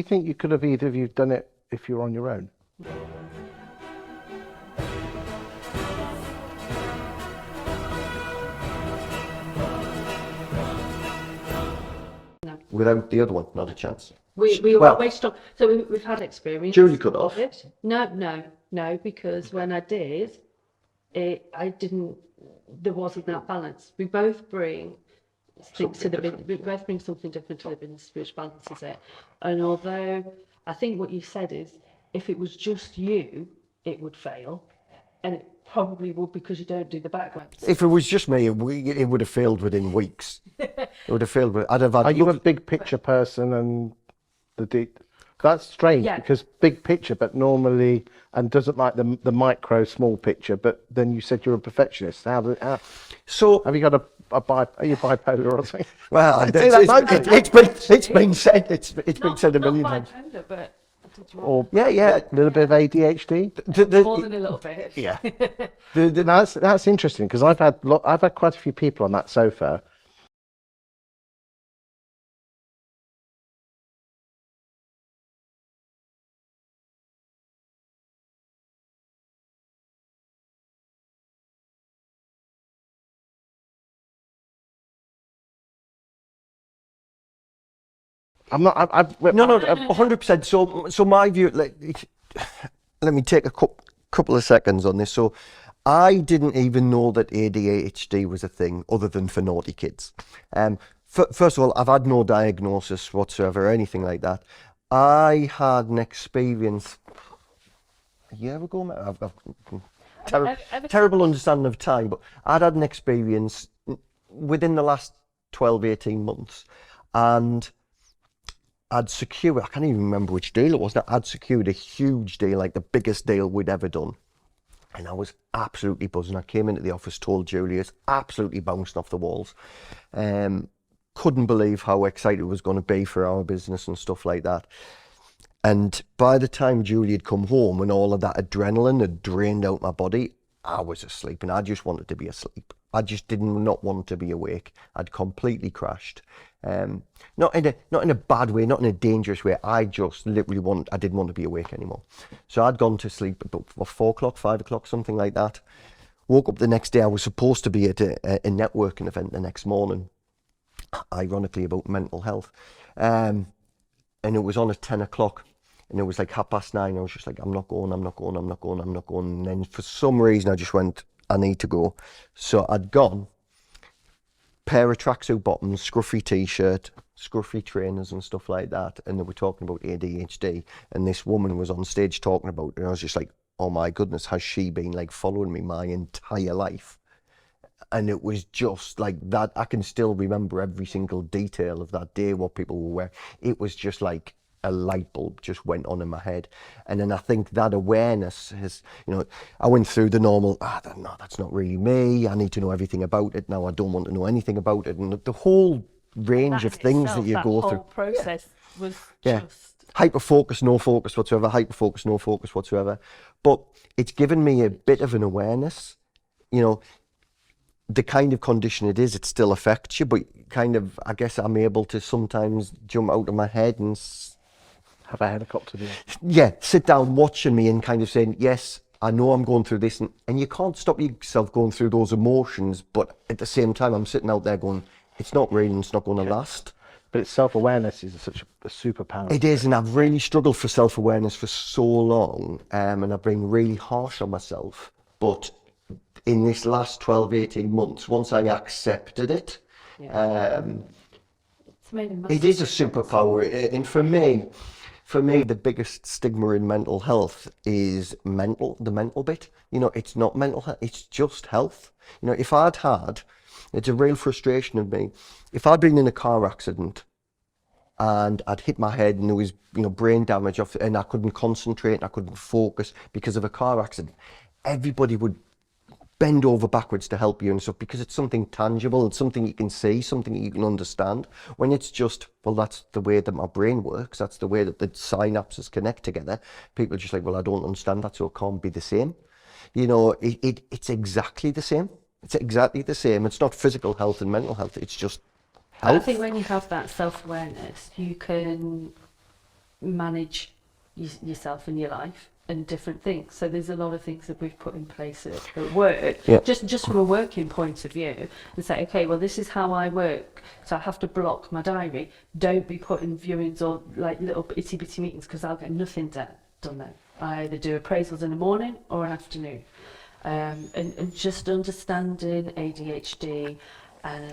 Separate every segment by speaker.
Speaker 1: you think you could have either of you done it if you were on your own?
Speaker 2: No.
Speaker 3: Without the other one, not a chance.
Speaker 2: We
Speaker 3: Well-
Speaker 2: always stop. So we've had experience.
Speaker 3: Julie cut off.
Speaker 2: of it. No, because when I did, I didn't. There wasn't that balance. We both bring things to the business. We both bring something different to the business, which balances it. And although I think what you said is, if it was just you, it would fail, and it probably would because you don't do the background.
Speaker 3: If it was just me, it would have failed within weeks. It would have failed. I'd have had.
Speaker 1: Are you a big picture person and that's strange
Speaker 2: Yeah.
Speaker 1: because big picture, but normally, and doesn't like the micro small picture, but then you said you're a perfectionist.
Speaker 3: So
Speaker 1: Have you got are you bipolar or something?
Speaker 3: well,
Speaker 1: I say that nicely.
Speaker 3: it's been said. It's been said a million times.
Speaker 2: Bipolar, but
Speaker 1: Or
Speaker 3: Yeah.
Speaker 1: a little bit of ADHD?
Speaker 2: more than a little bit.
Speaker 3: Yeah.
Speaker 1: No, that's interesting because I've had quite a few people on that sofa. I'm not.
Speaker 3: No, 100%. So my view, let me take a couple of seconds on this. So I didn't even know that ADHD was a thing other than for naughty kids. First of all, I've had no diagnosis whatsoever or anything like that. I had an experience a year ago. I've terrible understanding of time, but I'd had an experience within the last 12, 18 months, and I'd secured, I can't even remember which deal it was, I'd secured a huge deal, like the biggest deal we'd ever done. And I was absolutely buzzing. I came into the office, told Juli, it's absolutely bouncing off the walls. Couldn't believe how excited it was going to be for our business and stuff like that. And by the time Juli had come home and all of that adrenaline had drained out my body, I was asleep and I just wanted to be asleep. I just did not want to be awake. I'd completely crashed. Not in a bad way, not in a dangerous way. I just literally I didn't want to be awake anymore. So I'd gone to sleep about 4 o'clock, 5 o'clock, something like that. Woke up the next day. I was supposed to be at a networking event the next morning, ironically about mental health. And it was on at 10 o'clock. And it was like 9:30. I was just like, I'm not going. And then for some reason, I just went, I need to go. So I'd gone, pair of tracksuit bottoms, scruffy t-shirt, scruffy trainers and stuff like that. And they were talking about ADHD. And this woman was on stage talking about it. And I was just like, oh my goodness, has she been like following me my entire life? And it was just like that. I can still remember every single detail of that day, what people were wearing. It was just like a light bulb just went on in my head. And then I think that awareness has, I went through the normal, no, that's not really me. I need to know everything about it. Now I don't want to know anything about it. And the whole range of things that you go through.
Speaker 2: That whole process was
Speaker 3: Yeah.
Speaker 2: just...
Speaker 3: Hyper focus, no focus whatsoever, hyper focus, no focus whatsoever. But it's given me a bit of an awareness, the kind of condition it is, it still affects you, but kind of, I guess I'm able to sometimes jump out of my head and
Speaker 1: Have a helicopter view.
Speaker 3: yeah, sit down watching me and kind of saying, yes, I know I'm going through this, and you can't stop yourself going through those emotions, but at the same time, I'm sitting out there going, it's not real and it's not going to last.
Speaker 1: But it's self-awareness is such a superpower.
Speaker 3: It is, and I've really struggled for self-awareness for so long, and I've been really harsh on myself, but in this last 12, 18 months, once I accepted it,
Speaker 2: It's made a massive
Speaker 3: it is a
Speaker 2: difference.
Speaker 3: superpower. And for me, the biggest stigma in mental health is the mental bit. It's not mental health, it's just health. It's a real frustration of me. If I'd been in a car accident and I'd hit my head and there was, brain damage and I couldn't concentrate and I couldn't focus because of a car accident, everybody would bend over backwards to help you and stuff because it's something tangible, it's something you can see, something you can understand. When it's just, well, that's the way that my brain works, that's the way that the synapses connect together, people are just like, well, I don't understand that, so it can't be the same. It's exactly the same. It's exactly the same. It's not physical health and mental health, it's just
Speaker 2: I
Speaker 3: health.
Speaker 2: think when you have that self-awareness, you can manage yourself and your life and different things. So there's a lot of things that we've put in place at work, just from a working point of view, and say, okay, well, this is how I work, so I have to block my diary. Don't be putting viewings or like little itty bitty meetings, because I'll get nothing done then. I either do appraisals in the morning or an afternoon, and just understanding ADHD and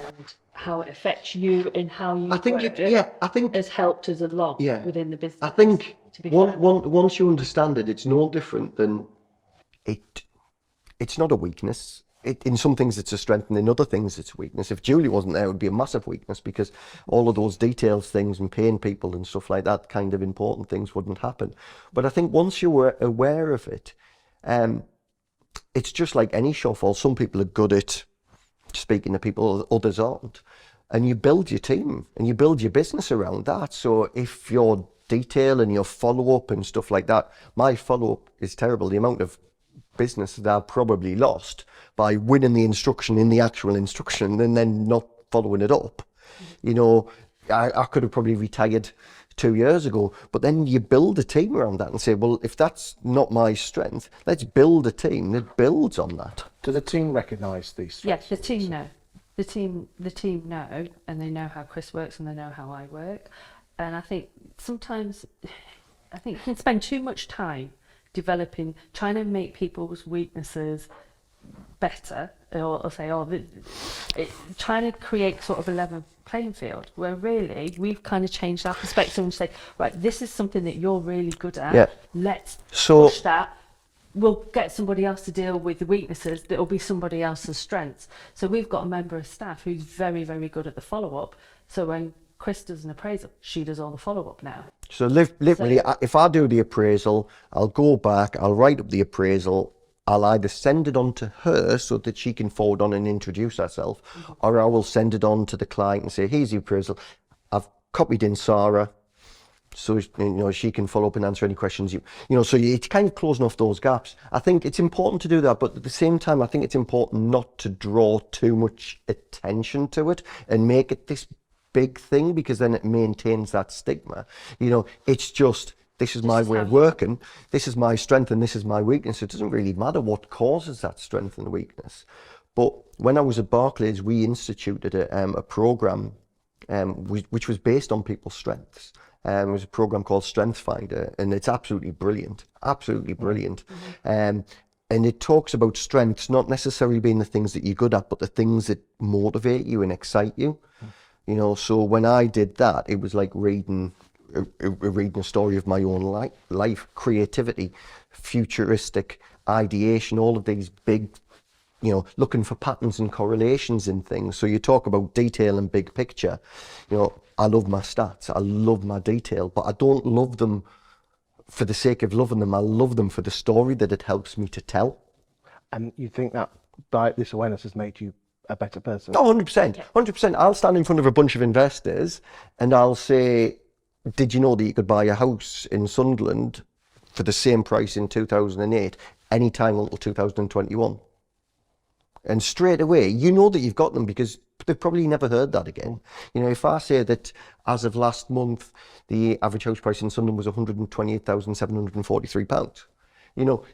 Speaker 2: how it affects you and how you
Speaker 3: I think
Speaker 2: work
Speaker 3: I think
Speaker 2: has helped us a lot within the business.
Speaker 3: I think
Speaker 2: to be fair.
Speaker 3: once you understand it, it's no different than it's not a weakness. In some things it's a strength, and in other things it's a weakness. If Julie wasn't there, it would be a massive weakness, because all of those details things and paying people and stuff like that, kind of important things, wouldn't happen. But I think once you were aware of it, it's just like any shortfall. Some people are good at speaking to people, others aren't. And you build your team and you build your business around that. So if your detail and your follow-up and stuff like that, my follow-up is terrible. The amount of business that I've probably lost by winning the instruction in the actual instruction and then not following it up. You know, I could have probably retired 2 years ago, but then you build a team around that and say, well, if that's not my strength, let's build a team that builds on that.
Speaker 1: Do the team recognise these strengths?
Speaker 2: Yes, the team know. The team know, and they know how Chris works and they know how I work. And I think sometimes, you can spend too much time trying to make people's weaknesses better, or say, trying to create sort of a level playing field, where really we've kind of changed our perspective and say, right, this is something that you're really good at. Let's push that. We'll get somebody else to deal with the weaknesses. That'll be somebody else's strengths. So we've got a member of staff who's very, very good at the follow-up. So when Chris does an appraisal, she does all the follow-up now.
Speaker 3: So literally, if I do the appraisal, I'll go back, I'll write up the appraisal, I'll either send it on to her so that she can forward on and introduce herself, or I will send it on to the client and say, here's the appraisal. I've copied in Sarah, so she can follow up and answer any questions. So it's kind of closing off those gaps. I think it's important to do that, but at the same time, I think it's important not to draw too much attention to it and make it this big thing, because then it maintains that stigma. It's just, this is my way of working, this is my strength and this is my weakness. It doesn't really matter what causes that strength and weakness. But when I was at Barclays, we instituted a program which was based on people's strengths. It was a program called Strength Finder, and it's absolutely brilliant. And it talks about strengths not necessarily being the things that you're good at, but the things that motivate you and excite you. So when I did that, it was like reading a story of my own life, creativity, futuristic ideation, all of these big, looking for patterns and correlations in things. So you talk about detail and big picture. I love my stats, I love my detail, but I don't love them for the sake of loving them. I love them for the story that it helps me to tell.
Speaker 1: And you think that this awareness has made you a better person?
Speaker 3: Oh, 100%. 100%. I'll stand in front of a bunch of investors and I'll say, did you know that you could buy a house in Sunderland for the same price in 2008, any time until 2021? And straight away, you know that you've got them, because they've probably never heard that again. If I say that as of last month, the average house price in Sunderland was £128,743,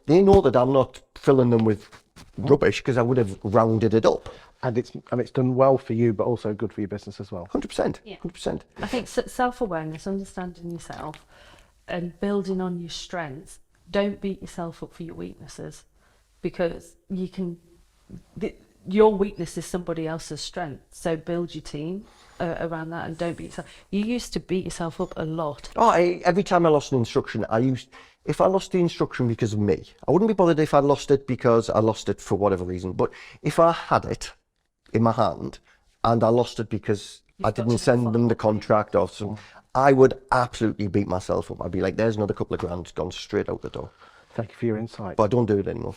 Speaker 3: they know that I'm not filling them with rubbish, because I would have rounded it up.
Speaker 1: And it's done well for you, but also good for your business as well.
Speaker 3: 100%.
Speaker 2: Yeah.
Speaker 3: 100%.
Speaker 2: I think self-awareness, understanding yourself and building on your strengths. Don't beat yourself up for your weaknesses, because your weakness is somebody else's strength. So build your team around that, and don't beat yourself. You used to beat yourself up a lot.
Speaker 3: Every time I lost an instruction, if I lost the instruction because of me, I wouldn't be bothered if I lost it because I lost it for whatever reason. But if I had it in my hand and I lost it because I didn't send them the contract or something, I would absolutely beat myself up. I'd be like, there's another couple of grand gone straight out the door.
Speaker 1: Thank you for your insight.
Speaker 3: But I don't do it anymore.